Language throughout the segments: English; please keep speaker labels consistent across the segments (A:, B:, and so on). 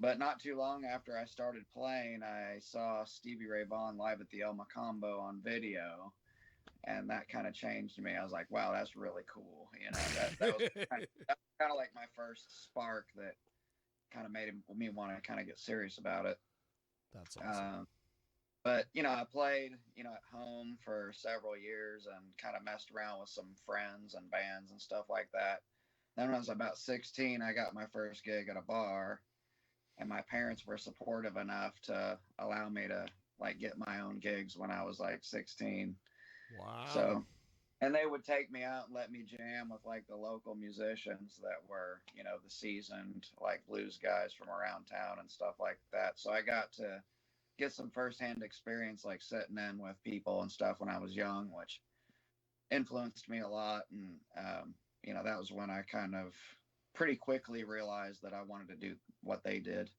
A: But not too long after I started playing, I saw Stevie Ray Vaughan live at the El Macombo on video, and that kind of changed me. I was like, wow, that's really cool. That was kind of like my first spark that kind of made me want to kind of get serious about it.
B: That's awesome.
A: But, I played, at home for several years and kind of messed around with some friends and bands and stuff like that. Then when I was about 16, I got my first gig at a bar, and my parents were supportive enough to allow me to like get my own gigs when I was like 16.
B: Wow.
A: So, and they would take me out and let me jam with like the local musicians that were, the seasoned like blues guys from around town and stuff like that. So I got to get some firsthand experience like sitting in with people and stuff when I was young, which influenced me a lot. And, that was when I kind of pretty quickly realized that I wanted to do what they did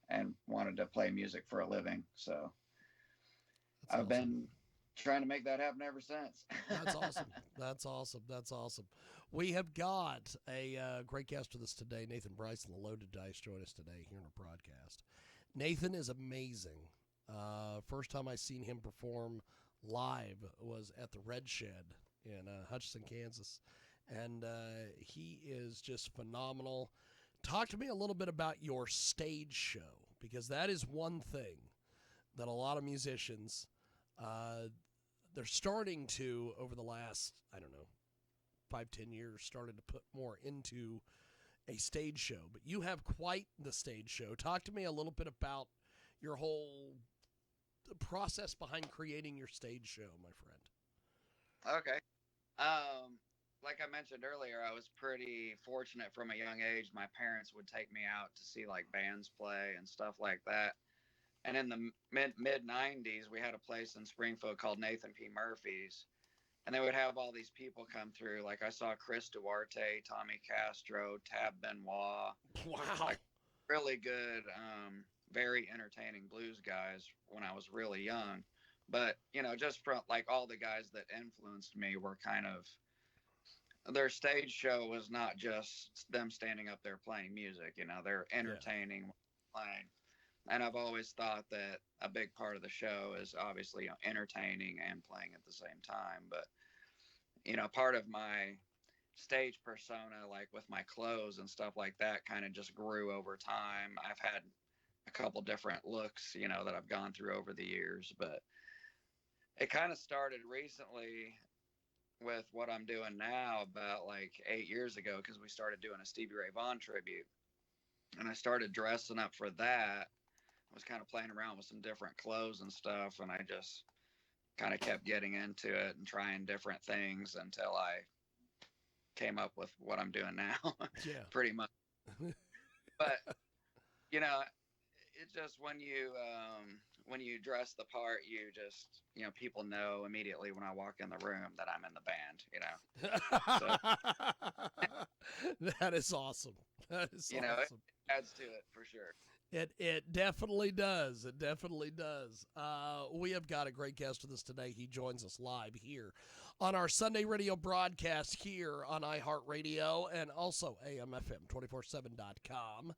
A: and wanted to play music for a living. So
B: That's
A: I've
B: awesome.
A: been trying to make that happen ever since.
B: That's awesome. That's awesome. That's awesome. We have got a great guest with us today, Nathan Brice and the Loaded Dice join us today here in our broadcast. Nathan is amazing. First time I seen him perform live was at the Red Shed in Hutchinson, Kansas. And he is just phenomenal. Talk to me a little bit about your stage show, because that is one thing that a lot of musicians, they're starting to, over the last, 5-10 years, started to put more into a stage show. But you have quite the stage show. Talk to me a little bit about your whole process behind creating your stage show, my friend.
A: Okay. Like I mentioned earlier, I was pretty fortunate from a young age. My parents would take me out to see like bands play and stuff like that. And in the mid 90s, we had a place in Springfield called Nathan P. Murphy's, and they would have all these people come through. Like I saw Chris Duarte, Tommy Castro, Tab Benoit.
B: Wow.
A: Like really good, very entertaining blues guys when I was really young. But, just from like all the guys that influenced me were kind of, their stage show was not just them standing up there playing music, they're entertaining, playing. And I've always thought that a big part of the show is obviously entertaining and playing at the same time. But, part of my stage persona, like with my clothes and stuff like that, kind of just grew over time. I've had a couple different looks, that I've gone through over the years. But it kind of started recently with what I'm doing now about like 8 years ago, because we started doing a Stevie Ray Vaughan tribute. And I started dressing up for that. I was kind of playing around with some different clothes and stuff, and I just kind of kept getting into it and trying different things until I came up with what I'm doing now.
B: Yeah.
A: Pretty much. But it's just when you dress the part, you just, people know immediately when I walk in the room that I'm in the band, So,
B: that is awesome. That is awesome.
A: It adds to it for sure.
B: It definitely does. It definitely does. We have got a great guest with us today. He joins us live here on our Sunday radio broadcast here on iHeartRadio and also AMFM247.com.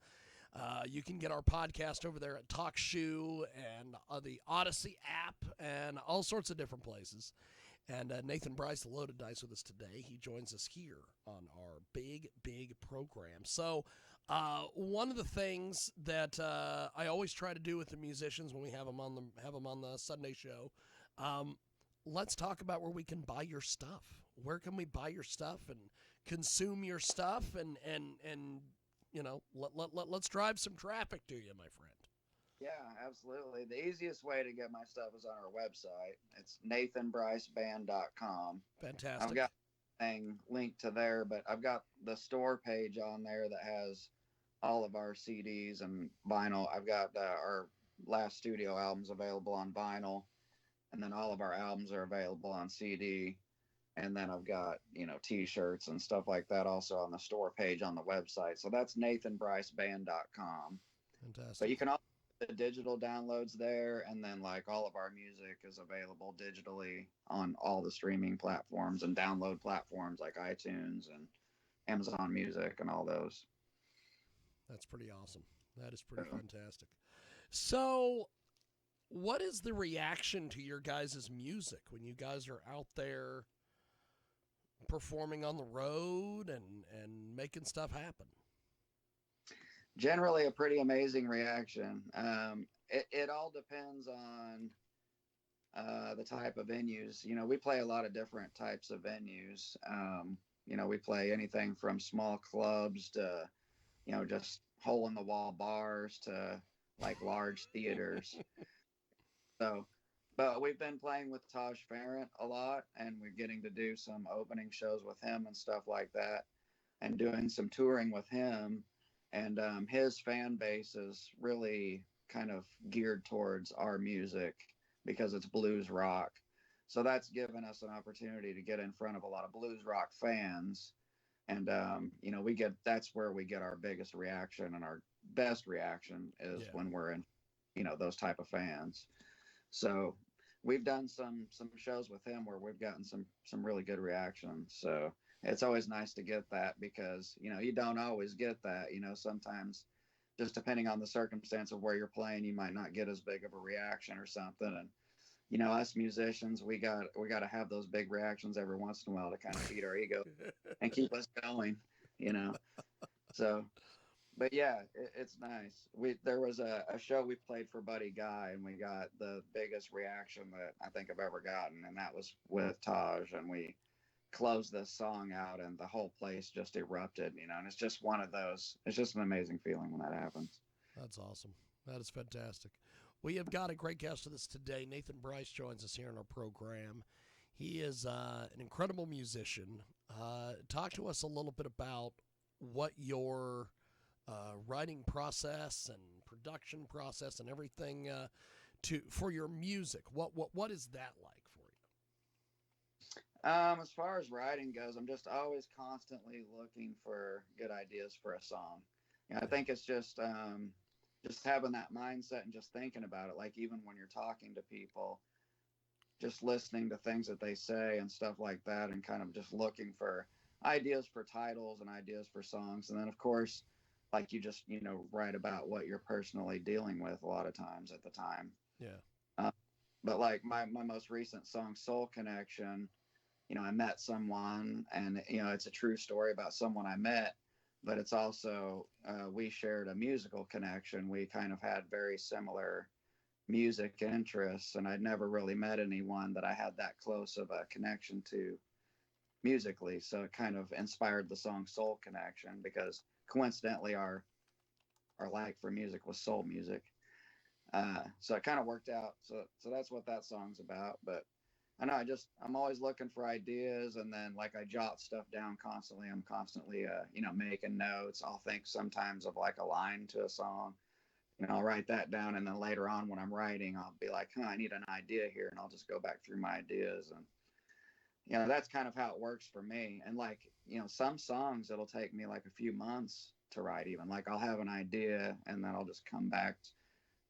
B: You can get our podcast over there at TalkShoe and the Odyssey app and all sorts of different places. And Nathan Brice, the Loaded Dice, with us today. He joins us here on our big program. So one of the things that I always try to do with the musicians when we have them on the Sunday show, let's talk about where we can buy your stuff. Where can we buy your stuff and consume your stuff and let's drive some traffic to you, my friend.
A: Yeah, absolutely. The easiest way to get my stuff is on our website. It's nathanbriceband.com.
B: Fantastic.
A: I've got a thing linked to there, but I've got the store page on there that has all of our CDs and vinyl. I've got our last studio albums available on vinyl, and then all of our albums are available on CD. And then I've got, T-shirts and stuff like that also on the store page on the website. So that's nathanbriceband.com.
B: Fantastic.
A: But you can also get the digital downloads there, and then like all of our music is available digitally on all the streaming platforms and download platforms like iTunes and Amazon Music and all those.
B: That's pretty awesome. That is pretty fantastic. So, what is the reaction to your guys' music when you guys are out there performing on the road and making stuff happen?
A: Generally, a pretty amazing reaction. It all depends on the type of venues. You know, we play a lot of different types of venues. You know, we play anything from small clubs to, you know, just hole in the wall bars to like large theaters. So, but we've been playing with Taj Farrant a lot, and we're getting to do some opening shows with him and stuff like that, and doing some touring with him. And his fan base is really kind of geared towards our music because it's blues rock. So that's given us an opportunity to get in front of a lot of blues rock fans. And, you know, that's where we get our biggest reaction, and our best reaction is when we're in, you know, those type of fans. So we've done some shows with him where we've gotten some really good reactions. So it's always nice to get that, because, you know, you don't always get that. You know, sometimes just depending on the circumstance of where you're playing, you might not get as big of a reaction or something. And, you know, us musicians, we got to have those big reactions every once in a while to kind of feed our ego and keep us going, you know. So, but yeah, it's nice. There was a show we played for Buddy Guy, and we got the biggest reaction that I think I've ever gotten, and that was with Taj. And we closed this song out, and the whole place just erupted, you know. And it's just one of those. It's just an amazing feeling when that happens.
B: That's awesome. That is fantastic. We have got a great guest with us today. Nathan Brice joins us here in our program. He is an incredible musician. Talk to us a little bit about what your writing process and production process and everything for your music. What is that like for
A: you? As far as writing goes, I'm just always constantly looking for good ideas for a song. You know, I think it's just having that mindset and just thinking about it. Like, even when you're talking to people, just listening to things that they say and stuff like that, and kind of just looking for ideas for titles and ideas for songs. And then, of course, like, you just, you know, write about what you're personally dealing with a lot of times at the time.
B: Yeah.
A: But like my most recent song, Soul Connection, you know, I met someone, and, you know, it's a true story about someone I met, but it's also, we shared a musical connection. We kind of had very similar music interests, and I'd never really met anyone that I had that close of a connection to musically. So it kind of inspired the song Soul Connection, because coincidentally our like for music was soul music. So it kind of worked out. So that's what that song's about. But I know I'm always looking for ideas, and then, like, I jot stuff down constantly. I'm constantly, you know, making notes. I'll think sometimes of like a line to a song, you know, I'll write that down. And then later on when I'm writing, I'll be like, I need an idea here. And I'll just go back through my ideas. And, you know, that's kind of how it works for me. And, like, you know, some songs, it'll take me like a few months to write even. Like, I'll have an idea, and then I'll just come back.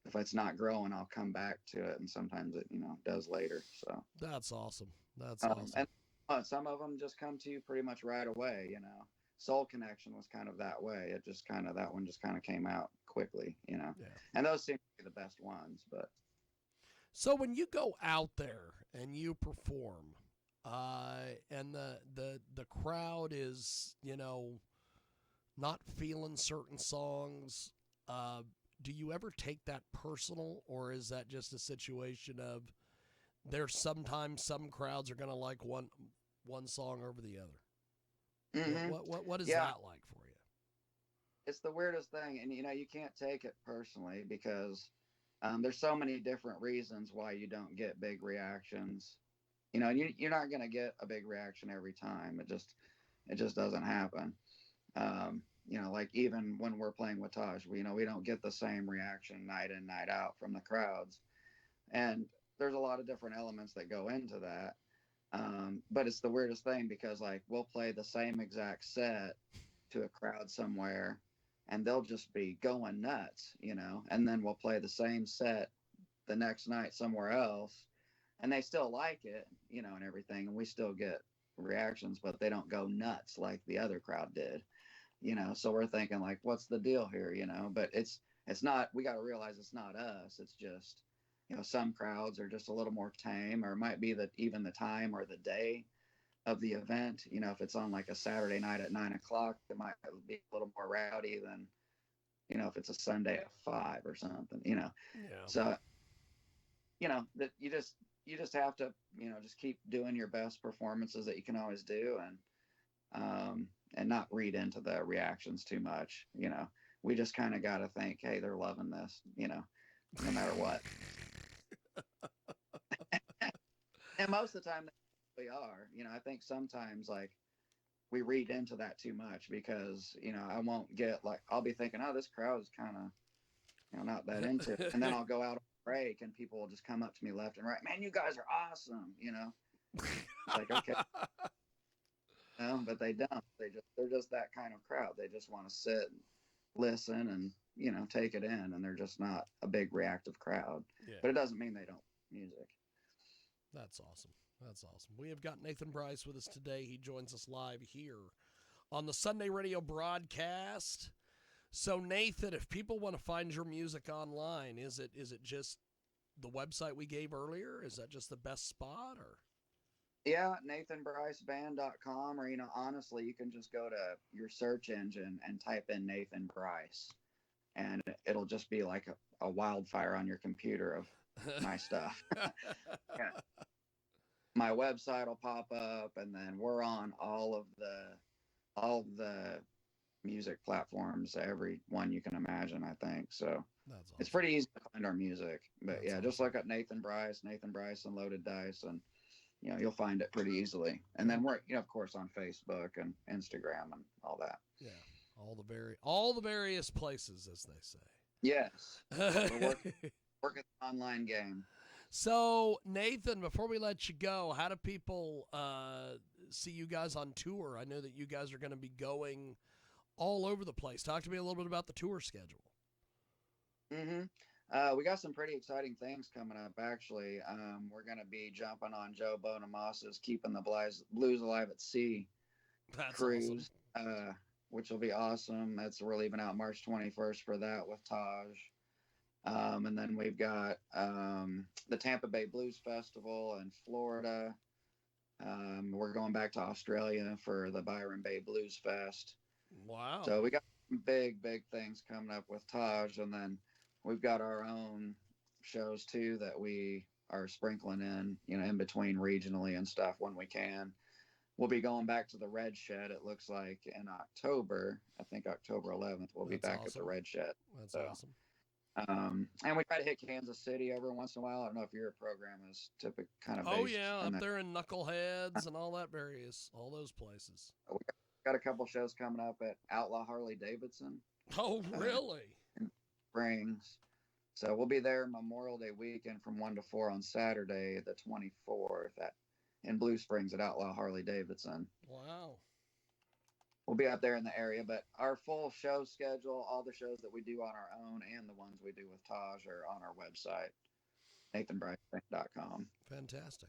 A: If it's not growing, I'll come back to it. And sometimes it, you know, does later. So
B: that's awesome. That's awesome.
A: And some of them just come to you pretty much right away, you know. Soul Connection was kind of that way. That one just kind of came out quickly, you know.
B: Yeah.
A: And those seem to be the best ones. But
B: so when you go out there and you perform, and the crowd is, you know, not feeling certain songs, do you ever take that personal, or is that just a situation of there's sometimes some crowds are going to like one song over the other?
A: Mm-hmm.
B: What is that like for you?
A: It's the weirdest thing, and, you know, you can't take it personally, because there's so many different reasons why you don't get big reactions. You know, you're not going to get a big reaction every time. It just doesn't happen. You know, like, even when we're playing with Taj, we don't get the same reaction night in, night out from the crowds. And there's a lot of different elements that go into that. But it's the weirdest thing, because, like, we'll play the same exact set to a crowd somewhere, and they'll just be going nuts, you know, and then we'll play the same set the next night somewhere else, and they still like it, you know, and everything. And we still get reactions, but they don't go nuts like the other crowd did. so we're thinking like, what's the deal here, but it's not, we got to realize it's not us. It's just, some crowds are just a little more tame, or it might be that even the time or the day of the event, if it's on like a Saturday night at 9 o'clock, it might be a little more rowdy than, if it's a Sunday at 5 or something,
B: Yeah.
A: So, that you just have to, just keep doing your best performances that you can always do, and not read into the reactions too much. We just kind of got to think, hey, they're loving this, no matter what. And most of the time they are, I think sometimes like we read into that too much, because, I won't get like, I'll be thinking, oh, this crowd is kind of, not that into it. And then I'll go out on break and people will just come up to me left and right. Man, you guys are awesome. It's like, okay. No, but they don't. They're just that kind of crowd. They just want to sit and listen and, take it in. And they're just not a big reactive crowd.
B: Yeah.
A: But it doesn't mean they don't music.
B: That's awesome. That's awesome. We have got Nathan Brice with us today. He joins us live here on the Sunday radio broadcast. So Nathan, if people want to find your music online, is it just the website we gave earlier? Is that just the best spot, or?
A: Yeah, NathanBriceBand.com, or, honestly, you can just go to your search engine and type in Nathan Brice, and it'll just be like a wildfire on your computer of my stuff. Yeah. My website will pop up, and then we're on all of the music platforms, every one you can imagine, I think. So
B: That's awesome.
A: It's pretty easy to find our music. But
B: That's
A: yeah,
B: awesome.
A: just look up Nathan Brice and Loaded Dice, and you'll find it pretty easily. And then we're of course on Facebook and Instagram and all that.
B: Yeah, all the various places, as they say.
A: Yes. We're working the online game.
B: So, Nathan, before we let you go, how do people see you guys on tour? I know that you guys are going to be going all over the place. Talk to me a little bit about the tour schedule.
A: We got some pretty exciting things coming up, actually. We're going to be jumping on Joe Bonamossa's Keeping the Blues Alive at Sea cruise, awesome. Which will be awesome. We're leaving out March 21st for that with Taj. And then we've got the Tampa Bay Blues Festival in Florida. We're going back to Australia for the Byron Bay Blues Fest.
B: Wow.
A: So we got some big things coming up with Taj. And then we've got our own shows, too, that we are sprinkling in between regionally and stuff when we can. We'll be going back to the Red Shed, it looks like, in October. I think October 11th, we'll be back at the Red Shed.
B: That's awesome.
A: And we try to hit Kansas City every once in a while. I don't know if your program is typically kind of based.
B: Oh yeah, up there in Knuckleheads and all those places.
A: We got a couple shows coming up at Outlaw Harley Davidson.
B: Oh really?
A: In Springs. So we'll be there Memorial Day weekend from 1 to 4 on Saturday, the 24th, in Blue Springs at Outlaw Harley Davidson.
B: Wow.
A: We'll be out there in the area, but our full show schedule, all the shows that we do on our own and the ones we do with Taj, are on our website, NathanBriceBand.com.
B: Fantastic.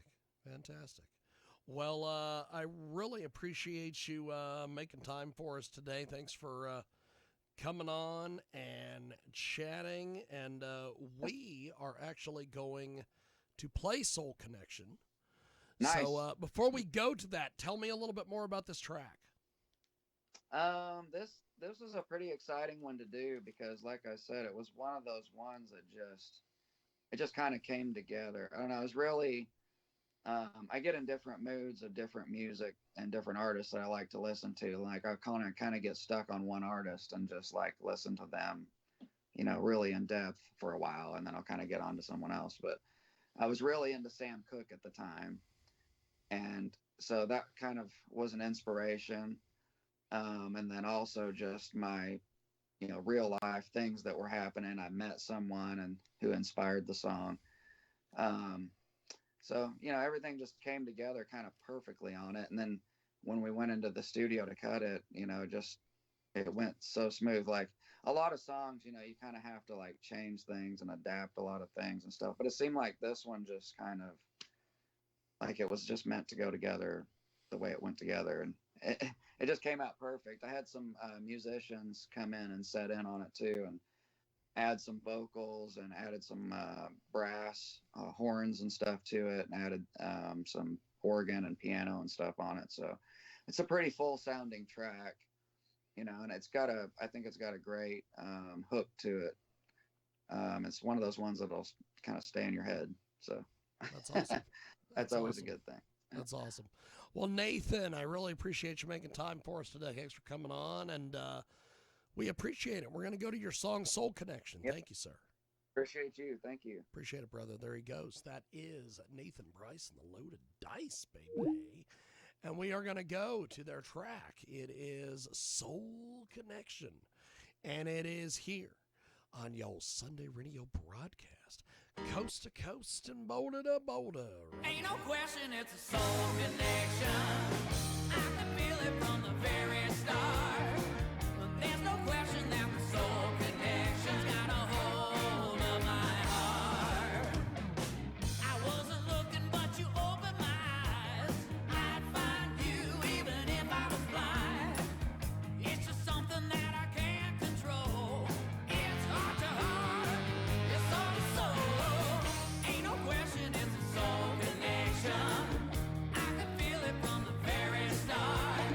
B: Well, I really appreciate you making time for us today. Thanks for coming on and chatting. And we are actually going to play Soul Connection.
A: Nice.
B: So before we go to that, tell me a little bit more about this track.
A: This is a pretty exciting one to do because, like I said, it was one of those ones that just kind of came together. I don't know. It was really, I get in different moods of different music and different artists that I like to listen to. Like I kind of get stuck on one artist and just like listen to them, really in depth for a while, and then I'll kind of get on to someone else. But I was really into Sam Cooke at the time, and so that kind of was an inspiration. And then also just my, real life things that were happening. I met someone and who inspired the song. So, everything just came together kind of perfectly on it. And then when we went into the studio to cut it, it went so smooth. Like a lot of songs, you kind of have to like change things and adapt a lot of things and stuff. But it seemed like this one just kind of like it was just meant to go together the way it went together. it, it just came out perfect. I had some musicians come in and set in on it too, and add some vocals and added some brass horns and stuff to it, and added some organ and piano and stuff on it. So it's a pretty full sounding track, and I think it's got a great hook to it. It's one of those ones that'll kind of stay in your head. So
B: that's awesome.
A: That's always
B: awesome.
A: a good thing.
B: That's awesome. Well, Nathan, I really appreciate you making time for us today. Thanks for coming on, and we appreciate it. We're going to go to your song, Soul Connection.
A: Yep.
B: Thank you, sir.
A: Appreciate you. Thank you.
B: Appreciate it, brother. There he goes. That is Nathan Brice and the Loaded Dice, baby. And we are going to go to their track. It is Soul Connection, and it is here on your Sunday radio broadcast, coast to coast and border to border.
C: Ain't no question it's a soul connection. I can feel it from the very start. But there's no question that the soul connection's got a hold of my heart. I wasn't looking, but you opened my eyes. I'd find you even if I was blind. It's just something that I can't control. It's heart to heart. It's soul to soul. Ain't no question it's a soul connection. I can feel it from the very start.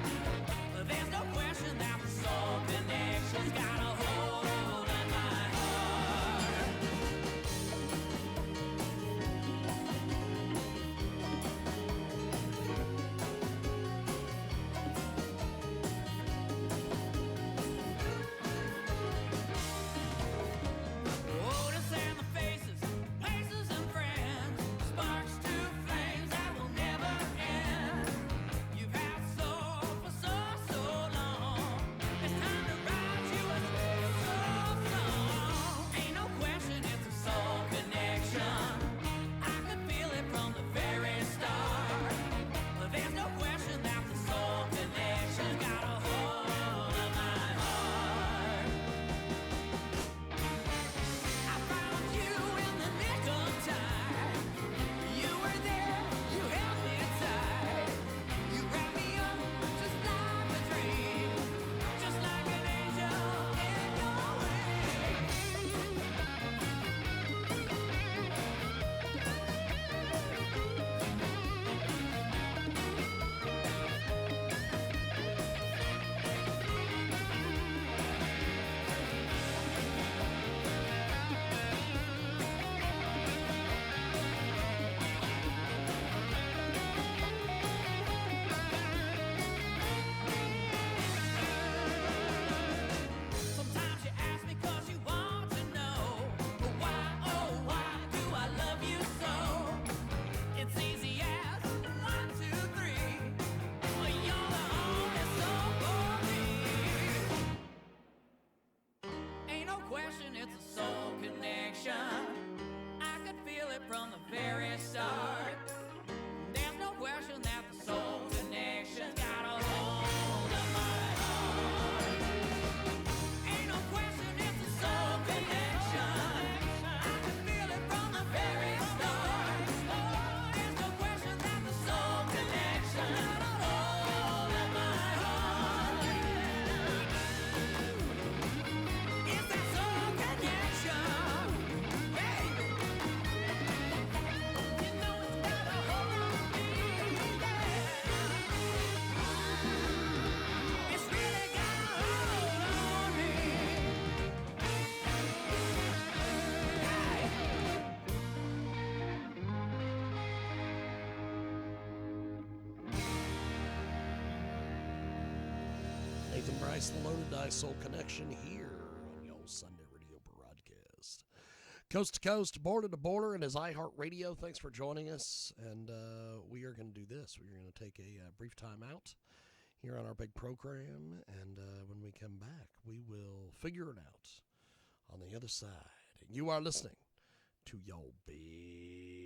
C: But there's no question that the soul connection's got a hold on my heart. Otis and the faces, places and friends, sparks to flames that will never end. You've had soul for so long. It's time to write you a soul song. Ain't no question it's a soul connection. I can feel it from the very start. But there's no question that the soul connection's got a hold of my heart. I found you in the nick of time. You were there, you held me tight. You wrapped me up just like a dream, just like an angel in your wings. Sometimes you ask me 'cause you want to know, but why, oh why do I love you so? It's easy as 1, 2, 3. Well, you're the only soul for me. Ain't no question it's a soul connection. I could feel it from the very start. There's no question that the soul connection's got a hold of my heart. Ain't no question it's a soul connection. I can feel it from the very start. There's no question that the soul connection got a hold of my heart. It's that soul connection. Hey, you know it's got a hold of me. It's really got a hold on me.
B: Nathan Brice, the Loaded Dice Soul Connection here on your Sunday radio broadcast. Coast to coast, border to border, and as iHeartRadio, thanks for joining us. And we are going to do this. We're going to take a brief time out here on our big program. And when we come back, we will figure it out on the other side. And you are listening to your big